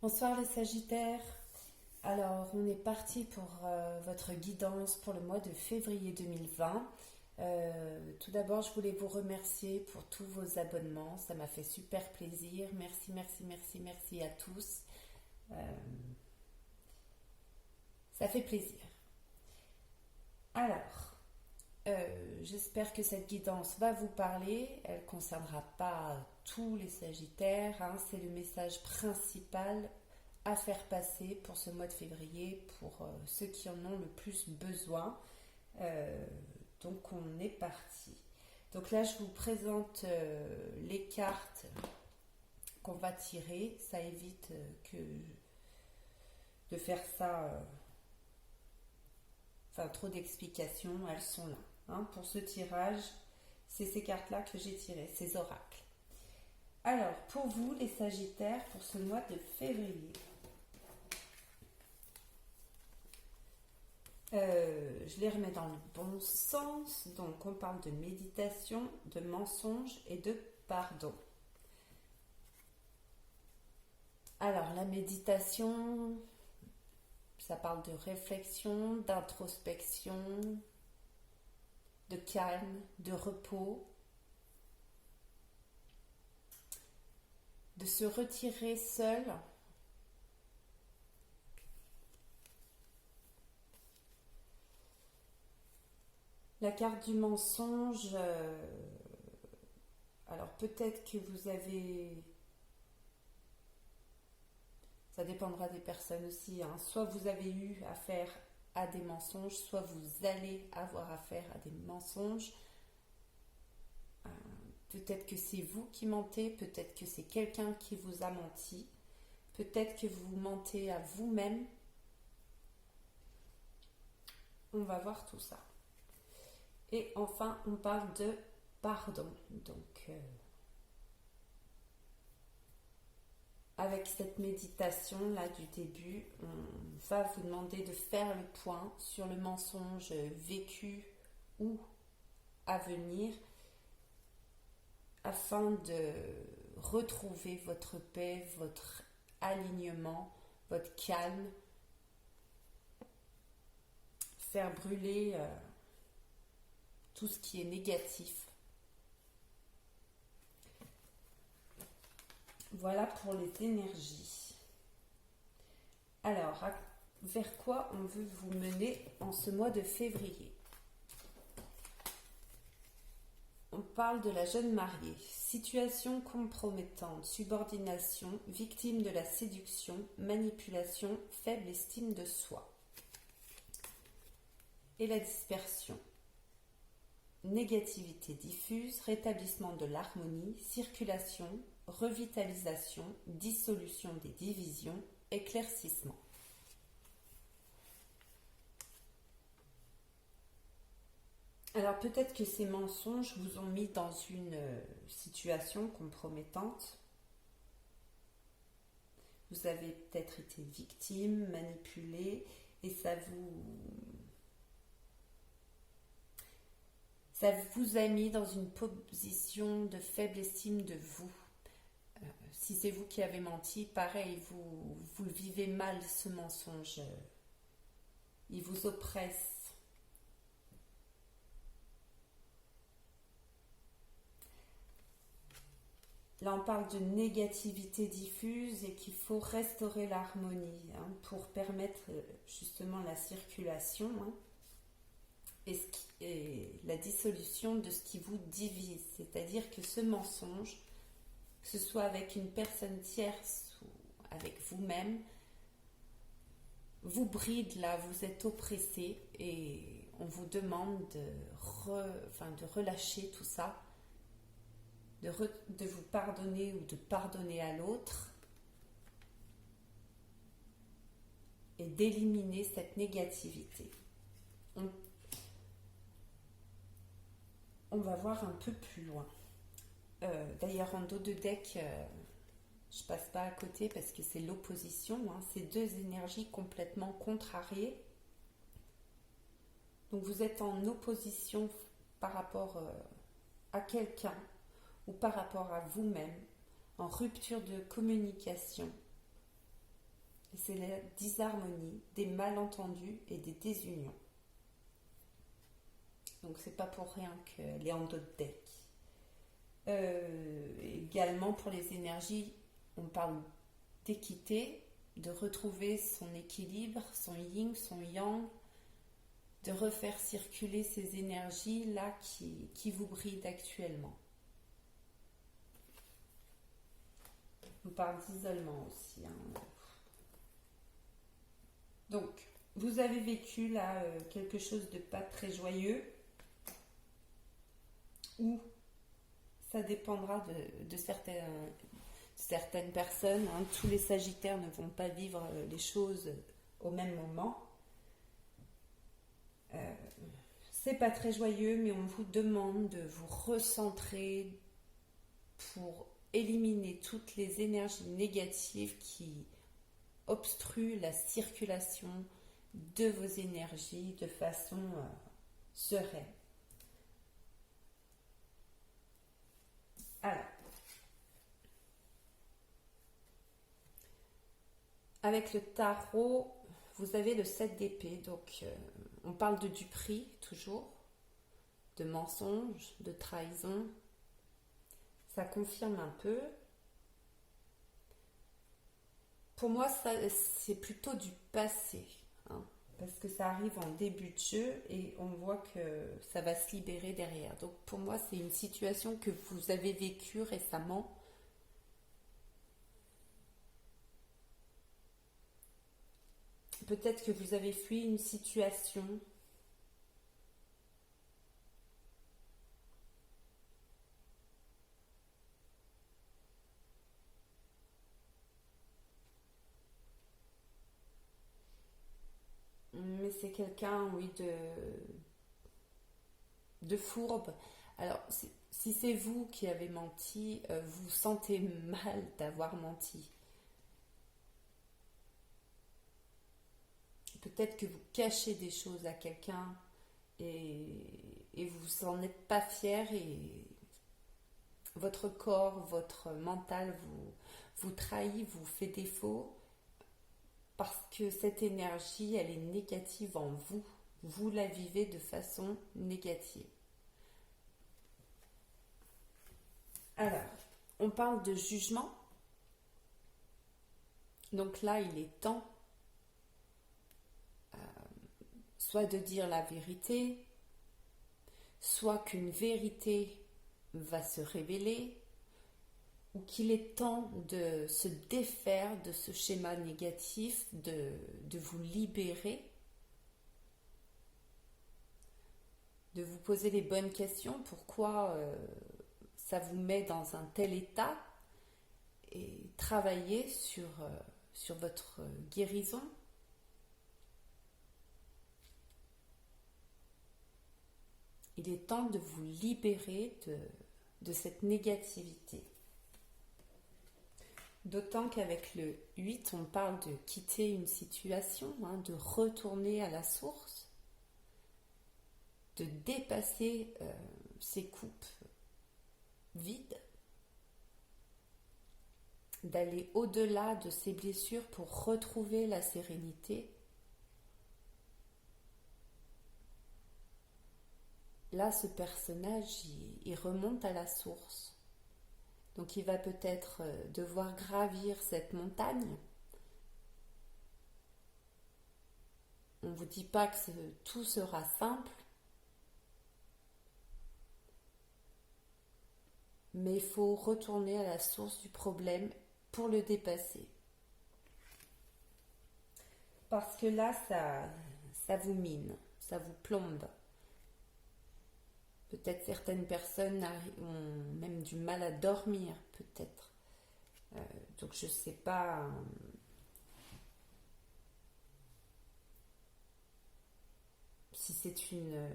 Bonsoir les Sagittaires. Alors, on est parti pour votre guidance pour le mois de février 2020. Tout d'abord, je voulais vous remercier pour tous vos abonnements. Ça m'a fait super plaisir. Merci, merci, merci, merci à tous. Ça fait plaisir. Alors, j'espère que cette guidance va vous parler. Elle ne concernera pas tous les Sagittaires, hein. C'est le message principal à faire passer pour ce mois de février, pour ceux qui en ont le plus besoin. Donc on est parti. Donc là je vous présente les cartes qu'on va tirer. Ça évite de faire ça, trop d'explications, elles sont là. Hein. Pour ce tirage, c'est ces cartes-là que j'ai tirées, ces oracles. Alors, pour vous les Sagittaires, pour ce mois de février, je les remets dans le bon sens. Donc on parle de méditation, de mensonge et de pardon. Alors la méditation, ça parle de réflexion, d'introspection, de calme, de repos, de se retirer seul. La carte du mensonge, alors peut-être que vous avez, ça dépendra des personnes aussi, hein. Soit vous avez eu affaire à des mensonges, soit vous allez avoir affaire à des mensonges. Peut-être que c'est vous qui mentez, peut-être que c'est quelqu'un qui vous a menti, peut-être que vous mentez à vous-même. On va voir tout ça. Et enfin, on parle de pardon. Donc, avec cette méditation-là du début, on va vous demander de faire le point sur le mensonge vécu ou à venir afin de retrouver votre paix, votre alignement, votre calme, faire brûler tout ce qui est négatif. Voilà pour les énergies. Alors, vers quoi on veut vous mener en ce mois de février? On parle de la jeune mariée. Situation compromettante, subordination, victime de la séduction, manipulation, faible estime de soi. Et la dispersion. Négativité diffuse, rétablissement de l'harmonie, circulation, revitalisation, dissolution des divisions, éclaircissement. Alors peut-être que ces mensonges vous ont mis dans une situation compromettante. Vous avez peut-être été victime, manipulé, et ça vous a mis dans une position de faible estime de vous. Si c'est vous qui avez menti, pareil, vous le vivez mal, ce mensonge. Il vous oppresse. Là, on parle de négativité diffuse et qu'il faut restaurer l'harmonie, hein, pour permettre justement la circulation, hein, et la dissolution de ce qui vous divise. C'est-à-dire que ce mensonge, que ce soit avec une personne tierce ou avec vous-même, vous bride là, vous êtes oppressé et on vous demande de relâcher tout ça, de vous pardonner ou de pardonner à l'autre et d'éliminer cette négativité. On va voir un peu plus loin. D'ailleurs, en dos de deck, je passe pas à côté parce que c'est l'opposition, hein. C'est deux énergies complètement contrariées. Donc vous êtes en opposition par rapport à quelqu'un ou par rapport à vous-même, en rupture de communication. C'est la disharmonie, des malentendus et des désunions. Donc c'est pas pour rien qu'elle est en dos de deck. Également pour les énergies, on parle d'équité, de retrouver son équilibre, son yin, son yang, de refaire circuler ces énergies là qui vous brident actuellement. On parle d'isolement aussi. Donc, vous avez vécu là quelque chose de pas très joyeux, ou ça dépendra de certaines personnes. Tous les Sagittaires ne vont pas vivre les choses au même moment. C'est pas très joyeux, mais on vous demande de vous recentrer pour éliminer toutes les énergies négatives qui obstruent la circulation de vos énergies de façon sereine. Alors, avec le tarot, vous avez le 7 d'épée, donc on parle de duperie toujours, de mensonge, de trahison. Ça confirme un peu. Pour moi, c'est plutôt du passé, parce que ça arrive en début de jeu et on voit que ça va se libérer derrière. Donc pour moi, c'est une situation que vous avez vécue récemment. Peut-être que vous avez fui une situation. Mais c'est quelqu'un, oui, de fourbe. Alors, si c'est vous qui avez menti, vous sentez mal d'avoir menti. Peut-être que vous cachez des choses à quelqu'un et vous n'en êtes pas fier, et votre corps, votre mental vous trahit, vous fait défaut, parce que cette énergie, elle est négative en vous. Vous la vivez de façon négative. Alors, on parle de jugement. Donc là, il est temps soit de dire la vérité, soit qu'une vérité va se révéler, ou qu'il est temps de se défaire de ce schéma négatif, de vous libérer, de vous poser les bonnes questions, pourquoi ça vous met dans un tel état, et travailler sur votre guérison. Il est temps de vous libérer de cette négativité. D'autant qu'avec le 8, on parle de quitter une situation, de retourner à la source, de dépasser ces coupes vides, d'aller au-delà de ces blessures pour retrouver la sérénité. Là, ce personnage, il remonte à la source. Donc il va peut-être devoir gravir cette montagne. On ne vous dit pas que tout sera simple, mais il faut retourner à la source du problème pour le dépasser. Parce que là, ça vous mine, ça vous plombe. Peut-être certaines personnes ont même du mal à dormir, peut-être. Donc je ne sais pas si c'est une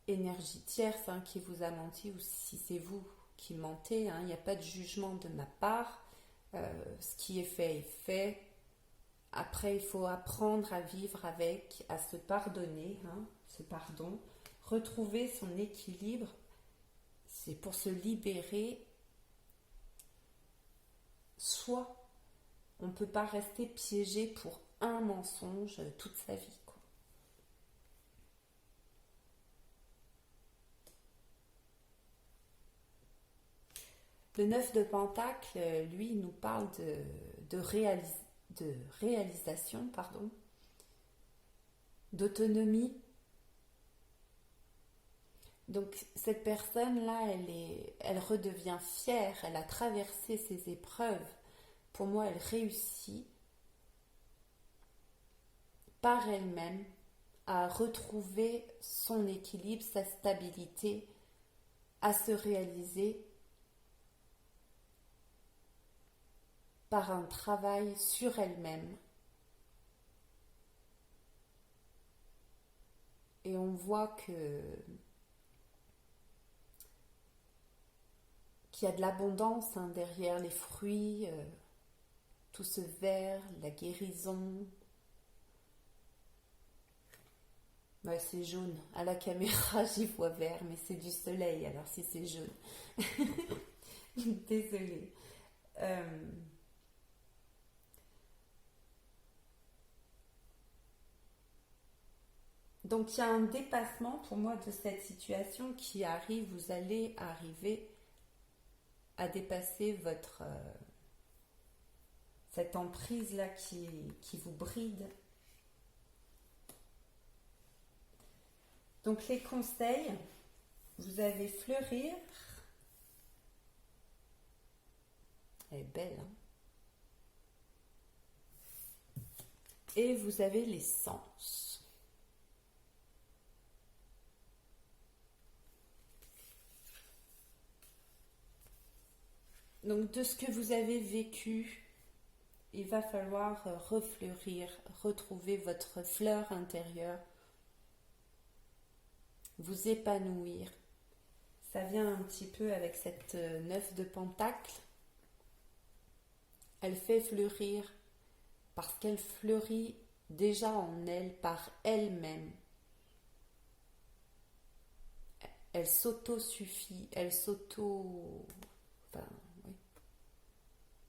énergie tierce qui vous a menti, ou si c'est vous qui mentez. Il n'y a pas de jugement de ma part. Ce qui est fait est fait. Après, il faut apprendre à vivre avec, à se pardonner, ce pardon. Retrouver son équilibre, c'est pour se libérer. Soit on ne peut pas rester piégé pour un mensonge toute sa vie, quoi. Le 9 de Pentacle, lui, nous parle de réalisation, pardon, d'autonomie. Donc cette personne-là, elle redevient fière, elle a traversé ses épreuves. Pour moi, elle réussit par elle-même à retrouver son équilibre, sa stabilité, à se réaliser par un travail sur elle-même. Et on voit qu'il y a de l'abondance derrière les fruits, tout ce vert, la guérison. Ouais, c'est jaune. À la caméra, j'y vois vert, mais c'est du soleil, alors si c'est jaune. Désolée. Donc il y a un dépassement pour moi de cette situation qui arrive, vous allez arriver à dépasser cette emprise-là qui vous bride. Donc les conseils, vous avez fleurir. Elle est belle, hein? Et vous avez les sens. Donc de ce que vous avez vécu, il va falloir refleurir, retrouver votre fleur intérieure, vous épanouir. Ça vient un petit peu avec cette 9 de Pentacle. Elle fait fleurir parce qu'elle fleurit déjà en elle par elle-même. Elle s'auto-suffit, elle s'auto... Enfin, oui.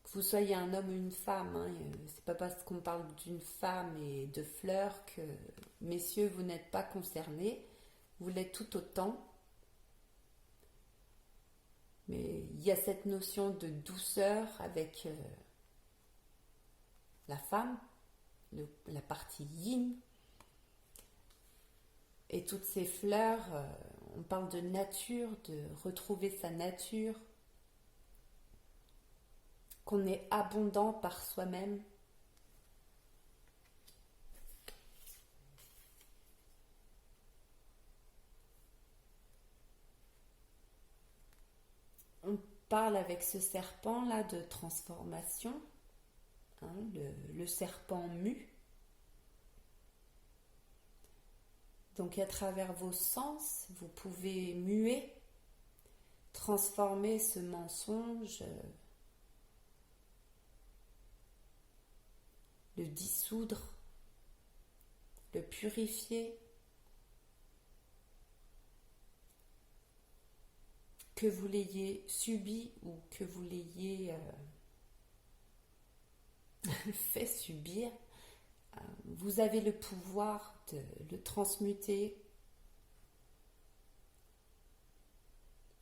Que vous soyez un homme ou une femme, hein, c'est pas parce qu'on parle d'une femme et de fleurs que, messieurs, vous n'êtes pas concernés. Vous l'êtes tout autant. Mais il y a cette notion de douceur avec la femme, la partie yin. Et toutes ces fleurs, on parle de nature, de retrouver sa nature, qu'on est abondant par soi-même. On parle avec ce serpent-là de transformation, hein, le serpent mu. Donc à travers vos sens, vous pouvez muer, transformer ce mensonge, le dissoudre, le purifier. Que vous l'ayez subi ou que vous l'ayez fait subir, vous avez le pouvoir de le transmuter,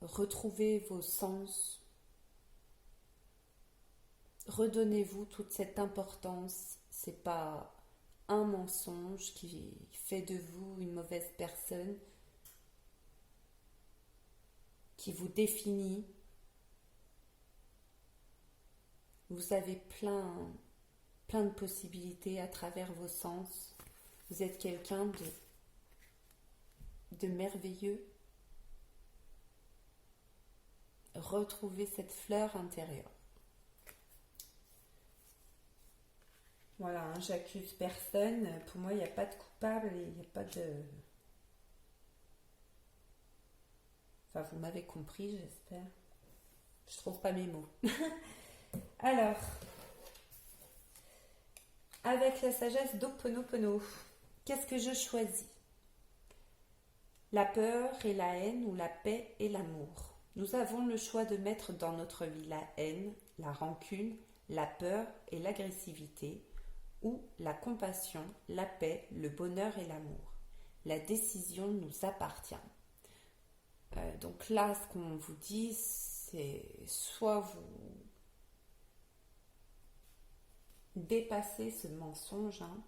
retrouver vos sens, redonnez-vous toute cette importance. C'est pas un mensonge qui fait de vous une mauvaise personne, qui vous définit. Vous avez plein de possibilités à travers vos sens. Vous êtes quelqu'un de merveilleux. Retrouvez cette fleur intérieure. Voilà, hein, j'accuse personne. Pour moi, il n'y a pas de coupable et il n'y a pas de... Enfin, vous m'avez compris, j'espère. Je trouve pas mes mots. Alors, avec la sagesse d'Ho'oponopono, qu'est-ce que je choisis? La peur et la haine ou la paix et l'amour? Nous avons le choix de mettre dans notre vie la haine, la rancune, la peur et l'agressivité, ou la compassion, la paix, le bonheur et l'amour. La décision nous appartient. Donc là, ce qu'on vous dit, c'est soit vous dépassez ce mensonge, hein,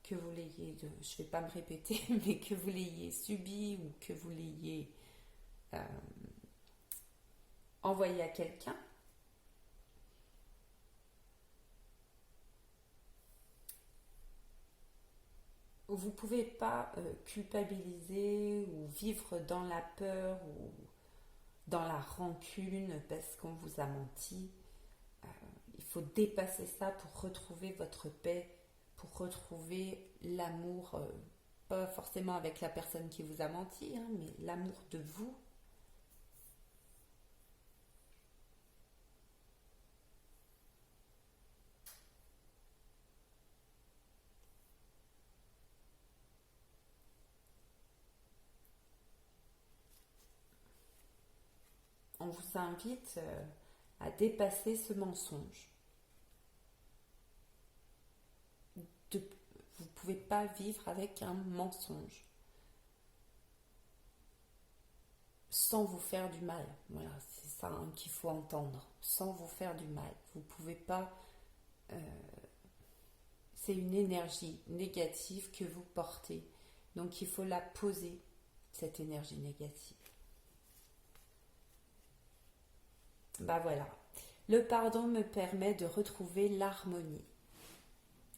que vous l'ayez, je ne vais pas me répéter, mais que vous l'ayez subi ou que vous l'ayez envoyé à quelqu'un. Vous ne pouvez pas culpabiliser ou vivre dans la peur ou dans la rancune parce qu'on vous a menti. Il faut dépasser ça pour retrouver votre paix, pour retrouver l'amour, pas forcément avec la personne qui vous a menti, hein, mais l'amour de vous. On vous invite à dépasser ce mensonge. Vous ne pouvez pas vivre avec un mensonge sans vous faire du mal. Voilà, c'est ça, hein, qu'il faut entendre. Sans vous faire du mal. Vous ne pouvez pas... c'est une énergie négative que vous portez. Donc il faut la poser, cette énergie négative. Bah voilà. Le pardon me permet de retrouver l'harmonie.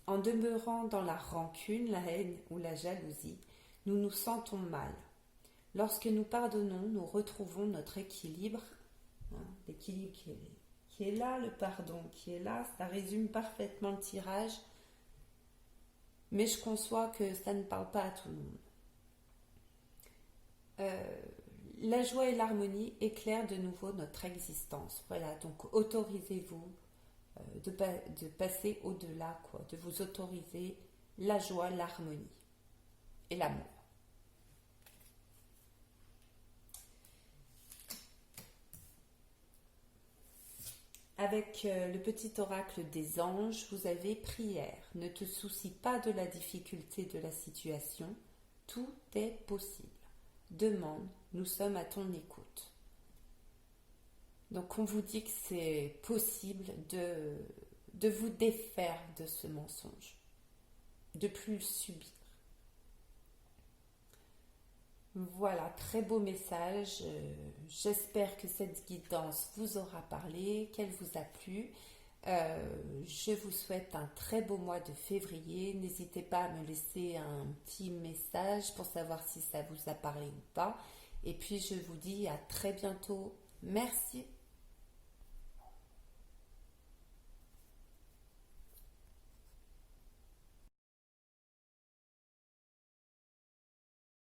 En demeurant dans la rancune, la haine ou la jalousie, nous nous sentons mal. Lorsque nous pardonnons, nous retrouvons notre équilibre. Hein, l'équilibre qui est là, le pardon qui est là, ça résume parfaitement le tirage. Mais je conçois que ça ne parle pas à tout le monde. La joie et l'harmonie éclairent de nouveau notre existence. Voilà, donc autorisez-vous de passer au-delà, quoi, de vous autoriser la joie, l'harmonie et l'amour. Avec le petit oracle des anges, vous avez prière. Ne te soucie pas de la difficulté de la situation. Tout est possible. Demande, nous sommes à ton écoute. Donc on vous dit que c'est possible de vous défaire de ce mensonge, de plus le subir. Voilà, très beau message. J'espère que cette guidance vous aura parlé, qu'elle vous a plu. Je vous souhaite un très beau mois de février. N'hésitez pas à me laisser un petit message pour savoir si ça vous a parlé ou pas. Et puis je vous dis à très bientôt. Merci.